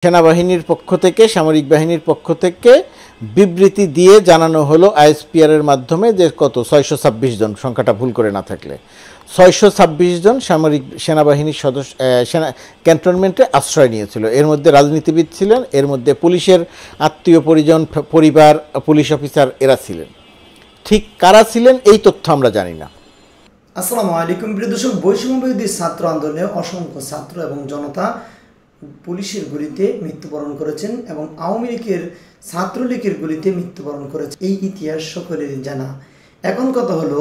সেনাবাহিনীর পক্ষ থেকে, সামরিক বাহিনীর পক্ষ থেকে বিবৃতি দিয়ে জানানো হলো আইএসপিআর এর মাধ্যমে যে কত 626 জন, সংখ্যাটা ভুল করে না থাকলে 626 জন সামরিক সেনাবাহিনীর সদস্য ক্যান্টনমেন্টে আশ্রয় নিয়েছিল। এর মধ্যে রাজনীতিবিদ ছিলেন, এর মধ্যে পুলিশের আত্মীয় পরিজন, পরিবার, পুলিশ অফিসার এরা ছিলেন। ঠিক কারা ছিলেন এই তথ্য আমরা জানি না। আসসালামু আলাইকুম প্রিয় দর্শক, বৈষম্যবিরোধী ছাত্র আন্দোলনে অসংখ্য ছাত্র এবং জনতা পুলিশের গুলিতে মৃত্যুবরণ করেছেন এবং আওয়ামী লীগের ছাত্রলীগের গুলিতে মৃত্যুবরণ করেছে। এই ইতিহাস সকলেরই জানা। এখন কথা হলো,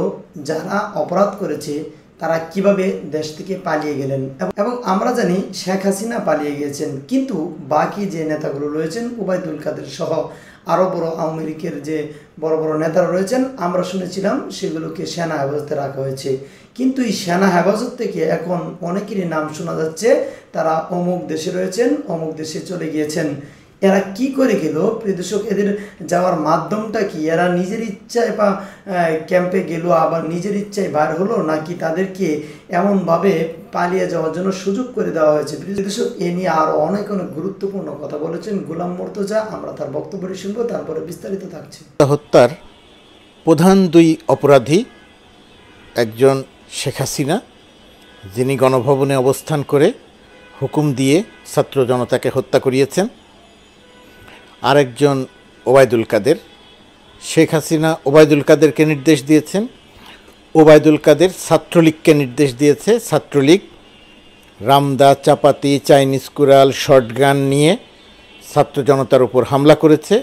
যারা অপরাধ করেছে তারা কিভাবে দেশ থেকে পালিয়ে গেলেন। এবং আমরা জানি শেখ হাসিনা পালিয়ে গিয়েছেন, কিন্তু বাকি যে নেতাগুলো রয়েছেন ওবায়দুল কাদের সহ আরও বড় আওয়ামী লীগের যে বড় বড় নেতারা রয়েছেন, আমরা শুনেছিলাম সেগুলোকে সেনা হেফাজতে রাখা হয়েছে। কিন্তু এই সেনা হেফাজত থেকে এখন অনেকেরই নাম শোনা যাচ্ছে তারা অমুক দেশে রয়েছেন, অমুক দেশে চলে গিয়েছেন। এরা কি করে গেল প্রিয় দর্শক? এদের যাওয়ার মাধ্যমটা কি? এরা নিজের ইচ্ছায় বা ক্যাম্পে গেল আবার নিজের ইচ্ছায় বার হলো, নাকি তাদেরকে এমনভাবে পালিয়ে যাওয়ার জন্য সুযোগ করে দেওয়া হয়েছে? প্রিয় দর্শক, এ নিয়ে আরও অনেক গুরুত্বপূর্ণ কথা বলেছেন গোলাম মুর্তজা। আমরা তার বক্তব্যটি শুনবো, তারপরে বিস্তারিত থাকছে। হত্যার প্রধান দুই অপরাধী, একজন শেখ হাসিনা, যিনি গণভবনে অবস্থান করে হুকুম দিয়ে ছাত্র জনতাকে হত্যা করিয়েছেন, আরেকজন ওবায়দুল কাদের। শেখ হাসিনা ওবায়দুল কাদেরকে নির্দেশ দিয়েছেন, ওবায়দুল কাদের ছাত্রলীগকে নির্দেশ দিয়েছে। ছাত্রলীগ রামদা, চাপাতি, চাইনিজ কুড়াল, শর্টগান নিয়ে ছাত্র জনতার উপর হামলা করেছে,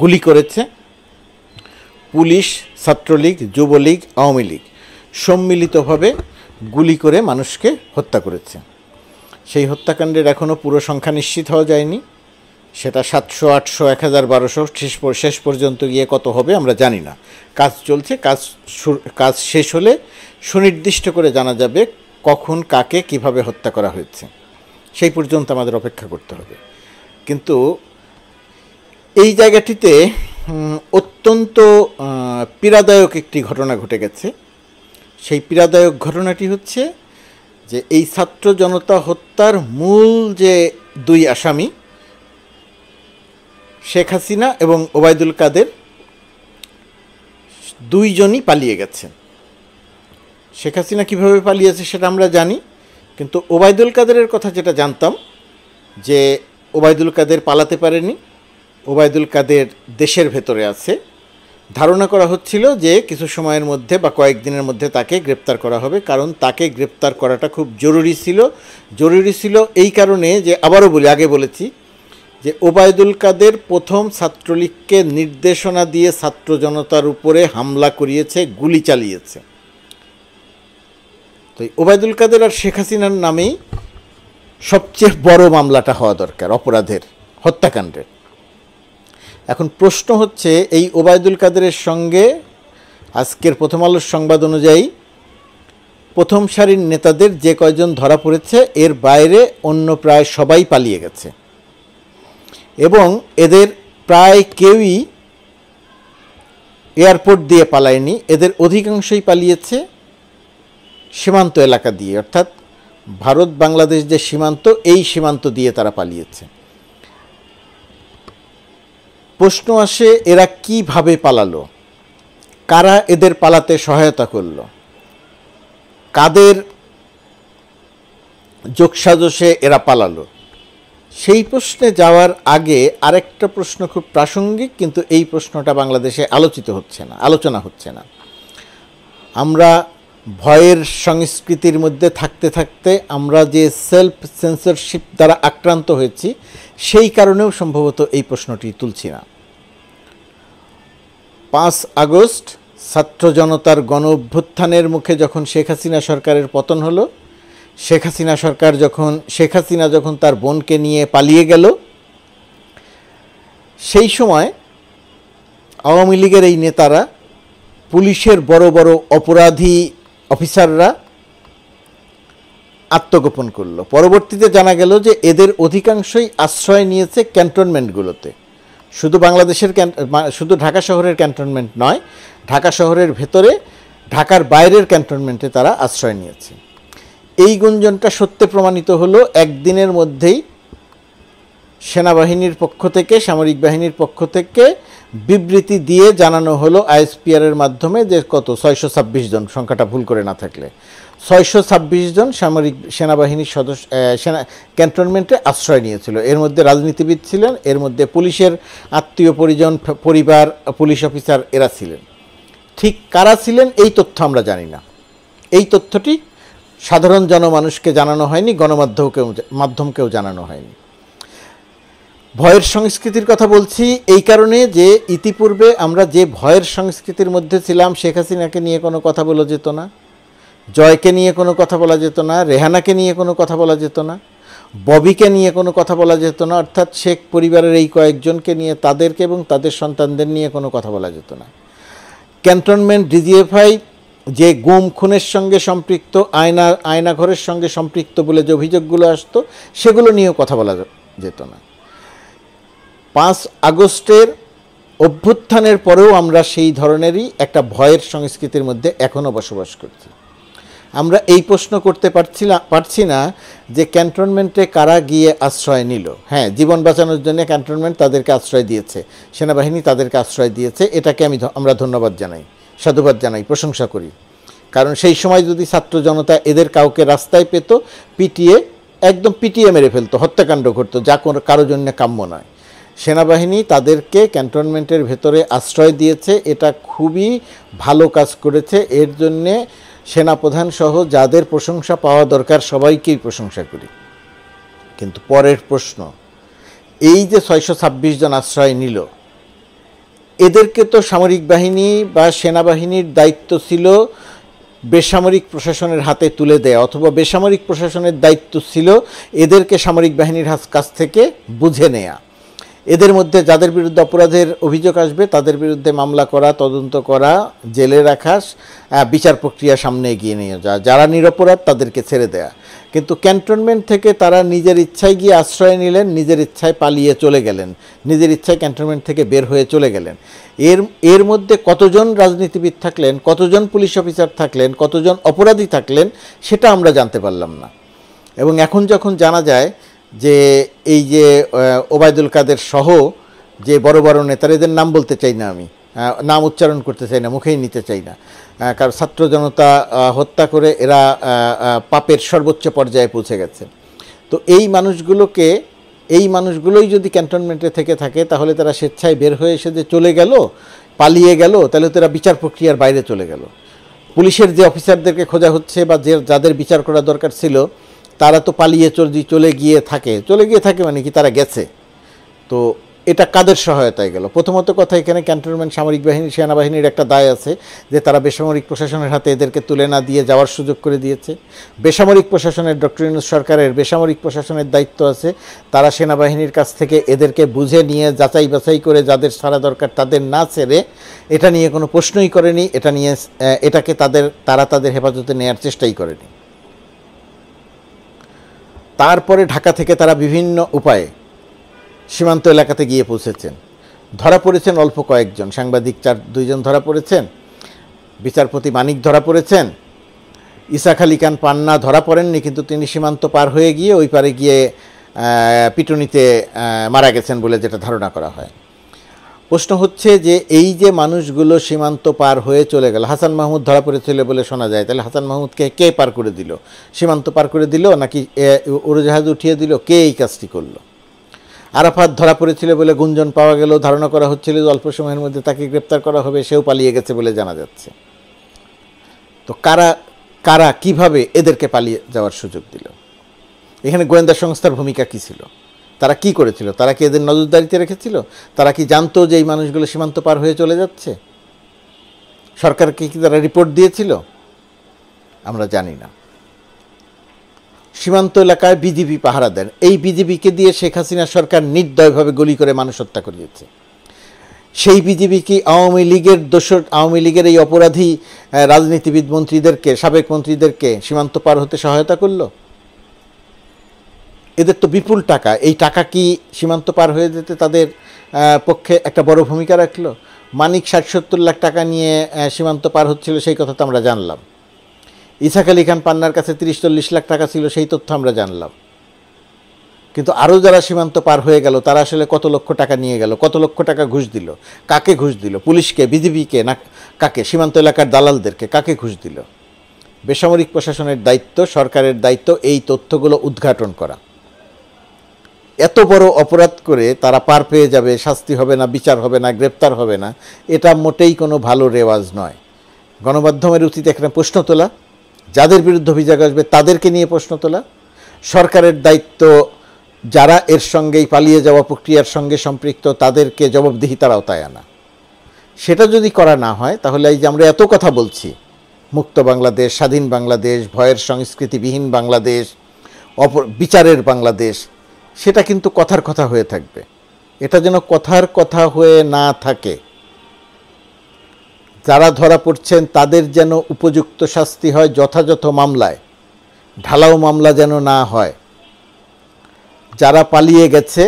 গুলি করেছে। পুলিশ, ছাত্রলীগ, যুবলীগ, আওয়ামী লীগ সম্মিলিতভাবে গুলি করে মানুষকে হত্যা করেছে। সেই হত্যাকাণ্ডের এখনও পুরো সংখ্যা নিশ্চিত হওয়া যায়নি। সেটা 700, 800, 1000, 1200 শেষ পর্যন্ত গিয়ে কত হবে আমরা জানি না। কাজ চলছে, কাজ শেষ হলে সুনির্দিষ্ট করে জানা যাবে কখন, কাকে, কিভাবে হত্যা করা হয়েছে। সেই পর্যন্ত আমাদের অপেক্ষা করতে হবে। কিন্তু এই জায়গাটিতে অত্যন্ত পীড়াদায়ক একটি ঘটনা ঘটে গেছে। সেই পীড়াদায়ক ঘটনাটি হচ্ছে যে এই ছাত্র জনতা হত্যার মূল যে দুই আসামি শেখ হাসিনা এবং ওবায়দুল কাদের, দুইজনই পালিয়ে গেছেন। শেখ হাসিনা কীভাবে পালিয়েছে সেটা আমরা জানি, কিন্তু ওবায়দুল কাদেরের কথা যেটা জানতাম যে ওবায়দুল কাদের পালাতে পারেনি, ওবায়দুল কাদের দেশের ভেতরে আছে। ধারণা করা হচ্ছিল যে কিছু সময়ের মধ্যে বা কয়েকদিনের মধ্যে তাকে গ্রেপ্তার করা হবে, কারণ তাকে গ্রেপ্তার করাটা খুব জরুরি ছিল এই কারণে যে, আবারও বলি, আগে বলেছি যে ওবায়দুল কাদের প্রথম ছাত্রলীগকে নির্দেশনা দিয়ে ছাত্র জনতার উপরে হামলা করিয়েছে, গুলি চালিয়েছে। তো ওবায়দুল কাদের আর শেখ হাসিনার নামেই সবচেয়ে বড় মামলাটা হওয়া দরকার অপরাধের, হত্যাকাণ্ডের। এখন প্রশ্ন হচ্ছে, এই ওবায়দুল কাদেরের সঙ্গে আজকের প্রথম আলোর সংবাদ অনুযায়ী প্রথম সারির নেতাদের যে কয়জন ধরা পড়েছে, এর বাইরে অন্য প্রায় সবাই পালিয়ে গেছে এবং এদের প্রায় কেউই এয়ারপোর্ট দিয়ে পালায়নি। এদের অধিকাংশই পালিয়েছে সীমান্ত এলাকা দিয়ে, অর্থাৎ ভারত বাংলাদেশ যে সীমান্ত, এই সীমান্ত দিয়ে তারা পালিয়েছে। প্রশ্ন আসে, এরা কিভাবে পালালো? কারা এদের পালাতে সহায়তা করলো? কাদের যোগসাজশে এরা পালালো? সেই প্রশ্নে যাওয়ার আগে আরেকটা প্রশ্ন খুব প্রাসঙ্গিক, কিন্তু এই প্রশ্নটা বাংলাদেশে আলোচনা হচ্ছে না। আমরা ভয়ের সংস্কৃতির মধ্যে থাকতে থাকতে আমরা যে সেলফ সেন্সরশিপ দ্বারা আক্রান্ত হয়েছি, সেই কারণেও সম্ভবত এই প্রশ্নটি তুলছি না। 5 আগস্ট ছাত্র জনতার গণ অভ্যুত্থানের মুখে যখন শেখ হাসিনা সরকারের পতন হলো, শেখ হাসিনা যখন তার বোনকে নিয়ে পালিয়ে গেল, সেই সময় আওয়ামী লীগের এই নেতারা, পুলিশের বড় বড় অপরাধী অফিসাররা আত্মগোপন করল। পরবর্তীতে জানা গেল যে এদের অধিকাংশই আশ্রয় নিয়েছে ক্যান্টনমেন্টগুলোতে। শুধু ঢাকা শহরের ক্যান্টনমেন্ট নয়, ঢাকা শহরের ভেতরে, ঢাকার বাইরের ক্যান্টনমেন্টে তারা আশ্রয় নিয়েছে। এই গুঞ্জনটা সত্যে প্রমাণিত হলো একদিনের মধ্যেই সেনাবাহিনীর পক্ষ থেকে, সামরিক বাহিনীর পক্ষ থেকে বিবৃতি দিয়ে জানানো হলো আইএসপিআরের মাধ্যমে যে কত 626 জন, সংখ্যাটা ভুল করে না থাকলে 626 জন সামরিক সেনাবাহিনীর সদস্য ক্যান্টনমেন্টে আশ্রয় নিয়েছিল। এর মধ্যে রাজনীতিবিদ ছিলেন, এর মধ্যে পুলিশের আত্মীয় পরিজন, পরিবার, পুলিশ অফিসার এরা ছিলেন। ঠিক কারা ছিলেন এই তথ্য আমরা জানি না। এই তথ্যটি সাধারণ জনমানুষকে জানানো হয়নি, মাধ্যমকেও জানানো হয়নি। ভয়ের সংস্কৃতির কথা বলছি এই কারণে যে ইতিপূর্বে আমরা যে ভয়ের সংস্কৃতির মধ্যে ছিলাম, শেখ হাসিনাকে নিয়ে কোনো কথা বলা যেত না, জয়কে নিয়ে কোনো কথা বলা যেত না, রেহানাকে নিয়ে কোনো কথা বলা যেত না, ববিকে নিয়ে কোনো কথা বলা যেত না, অর্থাৎ শেখ পরিবারের এই কয়েকজনকে নিয়ে, তাদেরকে এবং তাদের সন্তানদের নিয়ে কোনো কথা বলা যেত না। ক্যান্টনমেন্ট ডিজিএফআই যে গুম খুনের সঙ্গে সম্পৃক্ত, আয়নাঘরের সঙ্গে সম্পৃক্ত বলে যে অভিযোগগুলো আসতো, সেগুলো নিয়েও কথা বলা যেত না। 5 আগস্টের অভ্যুত্থানের পরেও আমরা সেই ধরনেরই একটা ভয়ের সংস্কৃতির মধ্যে এখনও বসবাস করছি। আমরা এই প্রশ্ন করতে পারছি না যে ক্যান্টনমেন্টে কারা গিয়ে আশ্রয় নিল। হ্যাঁ, জীবন বাঁচানোর জন্য ক্যান্টনমেন্ট তাদেরকে আশ্রয় দিয়েছে, সেনাবাহিনী তাদেরকে আশ্রয় দিয়েছে, এটাকে আমরা ধন্যবাদ জানাই, সাধুবাদ জানাই, প্রশংসা করি। কারণ সেই সময় যদি ছাত্র জনতা এদের কাউকে রাস্তায় পেত, একদম পিটিয়ে মেরে ফেলতো, হত্যাকাণ্ড ঘটতো, যা কারো জন্য কাম্য নয়। সেনাবাহিনী তাদেরকে ক্যান্টনমেন্টের ভেতরে আশ্রয় দিয়েছে, এটা খুবই ভালো কাজ করেছে। এর জন্যে সেনাপ্রধান সহ যাদের প্রশংসা পাওয়া দরকার সবাইকেই প্রশংসা করি। কিন্তু পরের প্রশ্ন, এই যে 626 জন আশ্রয় নিল, এদেরকে তো সামরিক বাহিনী বা সেনাবাহিনীর দায়িত্ব ছিল বেসামরিক প্রশাসনের হাতে তুলে দেয়া, অথবা বেসামরিক প্রশাসনের দায়িত্ব ছিল এদেরকে সামরিক বাহিনীর কাছ থেকে বুঝে নেয়া। এদের মধ্যে যাদের বিরুদ্ধে অপরাধের অভিযোগ আসবে তাদের বিরুদ্ধে মামলা করা, তদন্ত করা, জেলে রাখা, বিচার প্রক্রিয়া সামনে এগিয়ে নিয়ে যাওয়া, যারা নিরপরাধ তাদেরকে ছেড়ে দেয়া। কিন্তু ক্যান্টনমেন্ট থেকে তারা নিজের ইচ্ছায় গিয়ে আশ্রয় নিলেন, নিজের ইচ্ছায় পালিয়ে চলে গেলেন, নিজের ইচ্ছায় ক্যান্টনমেন্ট থেকে বের হয়ে চলে গেলেন। এর মধ্যে কতজন রাজনীতিবিদ থাকলেন, কতজন পুলিশ অফিসার থাকলেন, কতজন অপরাধী থাকলেন, সেটা আমরা জানতে পারলাম না। এবং এখন যখন জানা যায় যে এই যে ওবায়দুল কাদের সহ যে বড় বড় নেতারা, এদের নাম বলতে চাই না, আমি নাম উচ্চারণ করতে চাই না, মুখেই নিতে চাই না, কারণ ছাত্র জনতা হত্যা করে এরা পাপের সর্বোচ্চ পর্যায়ে পৌঁছে গেছে। তো এই মানুষগুলোই যদি ক্যান্টনমেন্টে থেকে থাকে, তাহলে তারা স্বেচ্ছায় বের হয়ে এসে যে চলে গেল, পালিয়ে গেল, তাহলে তারা বিচার প্রক্রিয়ার বাইরে চলে গেল। পুলিশের যে অফিসারদেরকে খোঁজা হচ্ছে বা যাদের বিচার করা দরকার ছিল, তারা তো পালিয়ে চলে গিয়ে থাকে মানে কি, তারা গেছে। তো এটা কাদের সহায়তায় গেল? প্রথমত কথা, এখানে ক্যান্টনমেন্ট সামরিক বাহিনী, সেনাবাহিনীর একটা দায় আছে যে তারা বেসামরিক প্রশাসনের হাতে এদেরকে তুলে না দিয়ে যাওয়ার সুযোগ করে দিয়েছে। বেসামরিক প্রশাসনের, ডক্টর ইউনূস সরকারের বেসামরিক প্রশাসনের দায়িত্ব আছে, তারা সেনাবাহিনীর কাছ থেকে এদেরকে বুঝে নিয়ে যাচাই বাছাই করে যাদের ছাড়া দরকার তাদের না ছেড়ে, এটা নিয়ে কোনো প্রশ্নই করেনি, এটাকে তারা তাদের হেফাজতে নেওয়ার চেষ্টাই করেনি। তারপরে ঢাকা থেকে তারা বিভিন্ন উপায়ে সীমান্ত এলাকাতে গিয়ে পৌঁছেছেন। ধরা পড়েছেন অল্প কয়েকজন সাংবাদিক, 2 জন ধরা পড়েছেন, বিচারপতি মানিক ধরা পড়েছেন, ইসাক আলী খান পান্না ধরা পড়েননি, কিন্তু তিনি সীমান্ত পার হয়ে গিয়ে ওই পারে গিয়ে পিটুনিতে মারা গেছেন বলে যেটা ধারণা করা হয়। প্রশ্ন হচ্ছে যে এই যে মানুষগুলো সীমান্ত পার হয়ে চলে গেল, হাসান মাহমুদ ধরা পড়েছিল বলে শোনা যায়, তাহলে হাসান মাহমুদকে কে পার করে দিল? সীমান্ত পার করে দিল নাকি উড়োজাহাজ উঠিয়ে দিল? কে এই কাজটি করলো? আরাফাত ধরা পড়েছিল বলে গুঞ্জন পাওয়া গেল, ধারণা করা হচ্ছিল যে অল্প সময়ের মধ্যে তাকে গ্রেপ্তার করা হবে, সেও পালিয়ে গেছে বলে জানা যাচ্ছে। তো কারা কিভাবে এদেরকে পালিয়ে যাওয়ার সুযোগ দিল? এখানে গোয়েন্দা সংস্থার ভূমিকা কী ছিল? তারা কি করেছিল? তারা কি এদের নজরদারিতে রেখেছিল? তারা কি জানতো যে এই মানুষগুলো সীমান্ত পার হয়ে চলে যাচ্ছে? সরকারকে কি তারা রিপোর্ট দিয়েছিল? আমরা জানি না। সীমান্ত এলাকায় বিজিবি পাহারা দেন, এই বিজিবিকে দিয়ে শেখ হাসিনা সরকার নির্দয়ভাবে গুলি করে মানুষ হত্যা করিয়েছে। সেই বিজিবি কি আওয়ামী লীগের এই অপরাধী রাজনীতিবিদ মন্ত্রীদেরকে, সাবেক মন্ত্রীদেরকে সীমান্ত পার হতে সহায়তা করলো? এদের তো বিপুল টাকা, এই টাকা কি সীমান্ত পার হয়ে যেতে তাদের পক্ষে একটা বড় ভূমিকা রাখলো? মানিক 60-70 লাখ টাকা নিয়ে সীমান্ত পার হচ্ছিল, সেই কথা তো আমরা জানলাম। ইসাক আলী খান পান্নার কাছে 30-40 লাখ টাকা ছিল, সেই তথ্য আমরা জানলাম। কিন্তু আরও যারা সীমান্ত পার হয়ে গেল তারা আসলে কত লক্ষ টাকা নিয়ে গেল, কত লক্ষ টাকা ঘুষ দিল, কাকে ঘুষ দিল, পুলিশকে, বিজিবিকে, না কাকে, সীমান্ত এলাকার দালালদেরকে, কাকে ঘুষ দিল? বেসামরিক প্রশাসনের দায়িত্ব, সরকারের দায়িত্ব এই তথ্যগুলো উদ্ঘাটন করা। এত বড় অপরাধ করে তারা পার পেয়ে যাবে, শাস্তি হবে না, বিচার হবে না, গ্রেপ্তার হবে না, এটা মোটেই কোনো ভালো রেওয়াজ নয়। গণমাধ্যমের উচিত এখানে প্রশ্ন তোলা, যাদের বিরুদ্ধে অভিযোগ আসবে তাদেরকে নিয়ে প্রশ্ন তোলা, সরকারের দায়িত্ব যারা এর সঙ্গেই পালিয়ে যাওয়া প্রক্রিয়ার সঙ্গে সম্পৃক্ত তাদেরকে জবাবদিহিতার আওতায় আনা। সেটা যদি করা না হয় তাহলে এই যে আমরা এত কথা বলছি, মুক্ত বাংলাদেশ, স্বাধীন বাংলাদেশ, ভয়ের সংস্কৃতিবিহীন বাংলাদেশ, বিচারের বাংলাদেশ, সেটা কিন্তু কথার কথা হয়ে থাকবে। এটা যেন কথার কথা হয়ে না থাকে। যারা ধরা পড়ছেন তাদের যেন উপযুক্ত শাস্তি হয় যথাযথ মামলায়, ঢালাও মামলা যেন না হয়। যারা পালিয়ে গেছে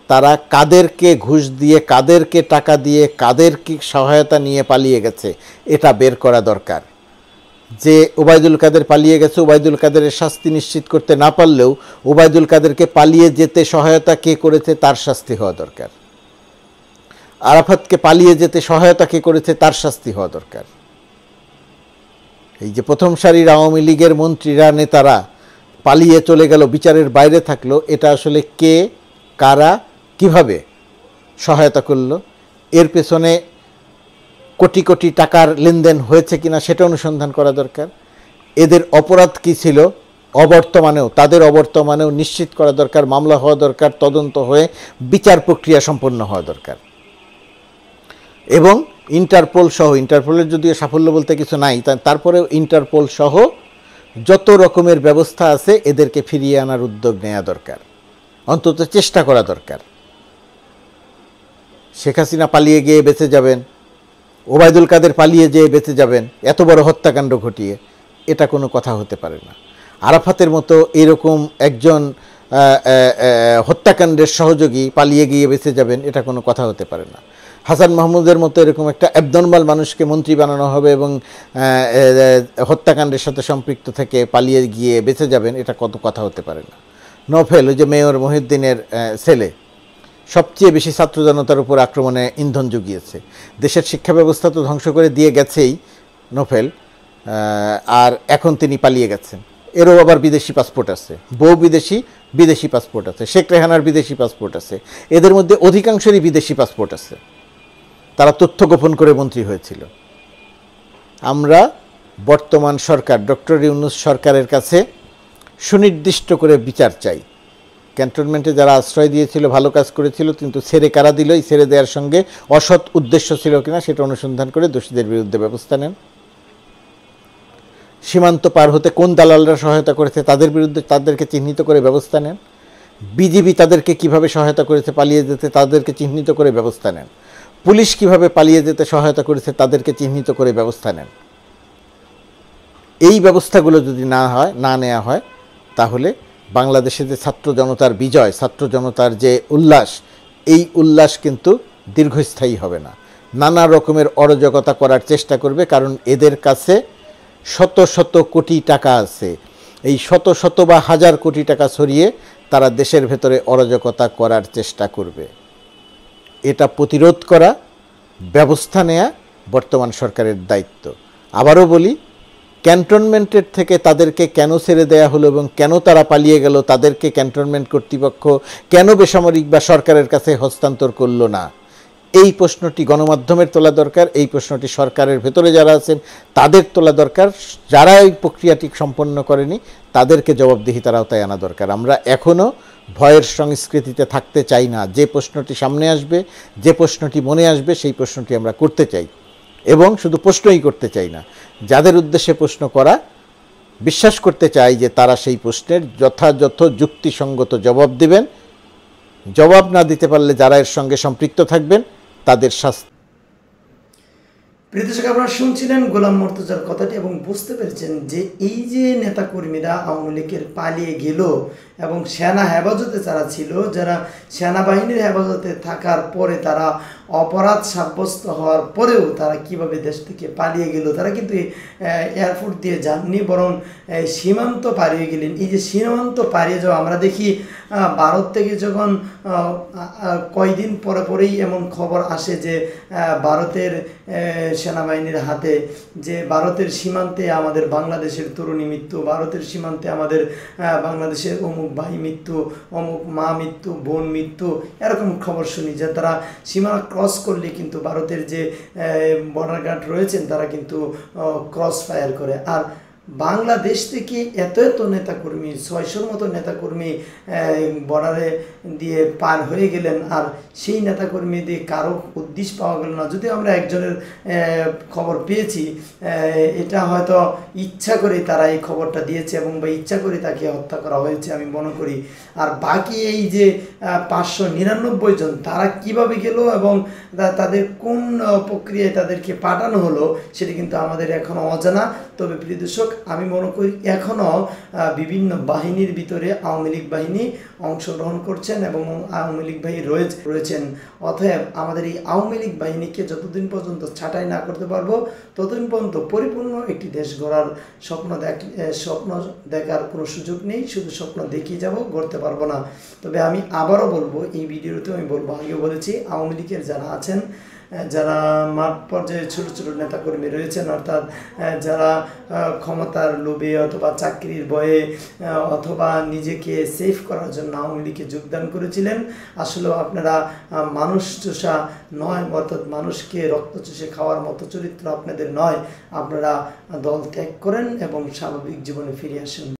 তারা কাদেরকে ঘুষ দিয়ে, কাদেরকে টাকা দিয়ে, কাদেরকে সহায়তা নিয়ে পালিয়ে গেছে এটা বের করা দরকার। যে ওবায়দুল কাদের পালিয়ে গেছে, ওবায়দুল কাদেরের শাস্তি নিশ্চিত করতে না পারলেও ওবায়দুল কাদেরকে পালিয়ে যেতে সহায়তা কে করেছে তার শাস্তি হওয়া দরকার। আরাফাতকে পালিয়ে যেতে সহায়তা কে করেছে তার শাস্তি হওয়া দরকার। এই যে প্রথম সারির আওয়ামী লীগের মন্ত্রীরা, নেতারা পালিয়ে চলে গেল, বিচারের বাইরে থাকলো, এটা আসলে কে, কারা, কিভাবে সহায়তা করলো, এর পেছনে কোটি কোটি টাকার লেনদেন হয়েছে কিনা সেটা অনুসন্ধান করা দরকার। এদের অপরাধ কী ছিল অবর্তমানেও, তাদের অবর্তমানেও নিশ্চিত করা দরকার, মামলা হওয়া দরকার, তদন্ত হয়ে বিচার প্রক্রিয়া সম্পন্ন হওয়া দরকার। এবং ইন্টারপোল সহ, ইন্টারপোলের যদিও সাফল্য বলতে কিছু নাই, তারপরেও ইন্টারপোল সহ যত রকমের ব্যবস্থা আছে এদেরকে ফিরিয়ে আনার উদ্যোগ নেওয়া দরকার, অন্তত চেষ্টা করা দরকার। শেখ হাসিনা পালিয়ে গিয়ে বেঁচে যাবেন, ওবায়দুল কাদের পালিয়ে যেয়ে বেঁচে যাবেন এত বড় হত্যাকাণ্ড ঘটিয়ে, এটা কোনো কথা হতে পারে না। আরাফাতের মতো এরকম একজন হত্যাকাণ্ডের সহযোগী পালিয়ে গিয়ে বেঁচে যাবেন, এটা কোনো কথা হতে পারে না। হাসান মাহমুদের মতো এরকম একটা অ্যাবনর্মাল মানুষকে মন্ত্রী বানানো হবে এবং হত্যাকাণ্ডের সাথে সম্পৃক্ত থেকে পালিয়ে গিয়ে বেঁচে যাবেন, এটা কত কথা হতে পারে না। নফেল, ওই যে মেয়র মহিউদ্দিনের ছেলে, সবচেয়ে বেশি ছাত্র জনতার উপর আক্রমণে ইন্ধন জুগিয়েছে। দেশের শিক্ষা ব্যবস্থা তো ধ্বংস করে দিয়ে গেছেই নফেল, আর এখন তিনি পালিয়ে গেছেন। এরও আবার বিদেশি পাসপোর্ট আছে, বউ বিদেশি, বিদেশি পাসপোর্ট আছে, শেখ রেহানার বিদেশি পাসপোর্ট আছে, এদের মধ্যে অধিকাংশেরই বিদেশি পাসপোর্ট আছে। তারা তথ্য গোপন করে মন্ত্রী হয়েছিল। আমরা বর্তমান সরকার, ডক্টর ইউনূস সরকারের কাছে সুনির্দিষ্ট করে বিচার চাই। ক্যান্টনমেন্টে যারা আশ্রয় দিয়েছিল, ভালো কাজ করেছিল, কিন্তু ছেড়ে কারা দিল, এই ছেড়ে দেওয়ার সঙ্গে অসৎ উদ্দেশ্য ছিল কিনা সেটা অনুসন্ধান করে দোষীদের বিরুদ্ধে ব্যবস্থা নেন। সীমান্ত পার হতে কোন দালালরা সহায়তা করেছে তাদের বিরুদ্ধে, তাদেরকে চিহ্নিত করে ব্যবস্থা নেন। বিজিবি তাদেরকে কিভাবে সহায়তা করেছে পালিয়ে যেতে, তাদেরকে চিহ্নিত করে ব্যবস্থা নেন। পুলিশ কিভাবে পালিয়ে যেতে সহায়তা করেছে তাদেরকে চিহ্নিত করে ব্যবস্থা নেন। এই ব্যবস্থাগুলো যদি না নেওয়া হয় তাহলে বাংলাদেশে যে ছাত্র জনতার বিজয়, ছাত্র জনতার যে উল্লাস, এই উল্লাস কিন্তু দীর্ঘস্থায়ী হবে না। নানা রকমের অরাজকতা করার চেষ্টা করবে, কারণ এদের কাছে শত শত কোটি টাকা আছে। এই শত শত বা হাজার কোটি টাকা ছড়িয়ে তারা দেশের ভেতরে অরাজকতা করার চেষ্টা করবে। এটা প্রতিরোধ করা, ব্যবস্থা নেওয়া বর্তমান সরকারের দায়িত্ব। আবারও বলি, ক্যান্টনমেন্টের থেকে তাদেরকে কেন ছেড়ে দেয়া হলো এবং কেন তারা পালিয়ে গেল, তাদেরকে ক্যান্টনমেন্ট কর্তৃপক্ষ কেন বেসামরিক বা সরকারের কাছে হস্তান্তর করলো না, এই প্রশ্নটি গণমাধ্যমের তোলা দরকার। এই প্রশ্নটি সরকারের ভেতরে যারা আছেন তাদের তোলা দরকার। যারা এই প্রক্রিয়াটি সম্পন্ন করেনি তাদেরকে জবাবদিহিতার আওতায় আনা দরকার। আমরা এখনও ভয়ের সংস্কৃতিতে থাকতে চাই না। যে প্রশ্নটি সামনে আসবে, যে প্রশ্নটি মনে আসবে, সেই প্রশ্নটি আমরা করতে চাই, এবং শুধু প্রশ্নই করতে চাই না, যাদের উদ্দেশ্যে প্রশ্ন করা বিশ্বাস করতে চাই যে তারা সেই প্রশ্নের যথাযথ যুক্তিসঙ্গত জবাব দেবেন। জবাব না দিতে পারলে যারা এর সঙ্গে সম্পৃক্ত থাকবেন তাদের শাস্তি। প্রিয় দর্শক, আপনারা শুনছিলেন গোলাম মর্তুজার কথাটি এবং বুঝতে পেরেছেন যে এই যে নেতাকর্মীরা আওয়ামী লীগের পালিয়ে গেল এবং সেনা হেফাজতে যারা ছিল, যারা সেনাবাহিনীর হেফাজতে থাকার পরে তারা অপরাধ সাব্যস্ত হওয়ার পরেও তারা কিভাবে দেশ থেকে পালিয়ে গেল, তারা কিন্তু এয়ারপোর্ট দিয়ে যাননি, বরং সীমান্ত পাড়িয়ে গেলেন। এই যে সীমান্ত পাড়িয়ে যাওয়া আমরা দেখি ভারত থেকে যখন কয়দিন পরে পরেই এমন খবর আসে যে ভারতের সেনাবাহিনীর হাতে, যে ভারতের সীমান্তে আমাদের বাংলাদেশের তরুণী মৃত্যু, ভারতের সীমান্তে আমাদের বাংলাদেশের অমুক ভাই মৃত্যু, অমুক মা মৃত্যু, বোন মৃত্যু, এরকম খবর শুনি যে তারা সীমানা ক্রস করলে কিন্তু ভারতের যে বর্ডার গার্ড রয়েছেন তারা কিন্তু ক্রস ফায়ার করে। আর বাংলাদেশ থেকে এত এত নেতাকর্মী, 600-র মতো নেতাকর্মী বর্ডারে দিয়ে পার হয়ে গেলেন, আর সেই নেতাকর্মী দিয়ে কারো উদ্দেশ্য পাওয়া গেল না। যদিও আমরা একজনের খবর পেয়েছি, এটা হয়তো ইচ্ছা করে তারা এই খবরটা দিয়েছে এবং বা ইচ্ছা করে তাকে হত্যা করা হয়েছে আমি মনে করি। আর বাকি এই যে 599 জন তারা কিভাবে গেল এবং তাদের কোন প্রক্রিয়ায় তাদেরকে পাঠানো হলো সেটা কিন্তু আমাদের এখনও অজানা। তবে প্রিয় দর্শক, আমি মনে করি এখনও বিভিন্ন বাহিনীর ভিতরে আওয়ামী লীগ বাহিনী অংশগ্রহণ করছেন এবং আওয়ামী লীগ বাহিনী রয়েছেন। অতএব আমাদের এই আওয়ামী লীগ বাহিনীকে যতদিন পর্যন্ত ছাঁটাই না করতে পারবো ততদিন পর্যন্ত পরিপূর্ণ একটি দেশ গড়ার স্বপ্ন দেখার কোনো সুযোগ নেই। শুধু স্বপ্ন দেখিয়ে যাব, গড়তে পারবো না। তবে আমি আবারও বলবো, এই ভিডিওতে আমি বলবো, আগেও বলেছি, আওয়ামী লীগের যারা আছেন, যারা মাঠ পর্যায়ে ছোটো ছোটো নেতাকর্মী রয়েছেন, অর্থাৎ যারা ক্ষমতার লোভে অথবা চাকরির ভয়ে অথবা নিজেকে সেভ করার জন্য আওয়ামী লীগে যোগদান করেছিলেন, আসলেও আপনারা মানুষ চোষা নয়, অর্থাৎ মানুষকে রক্ত চুষে খাওয়ার মতো চরিত্র আপনাদের নয়। আপনারা দল ত্যাগ করেন এবং স্বাভাবিক জীবনে ফিরে আসেন।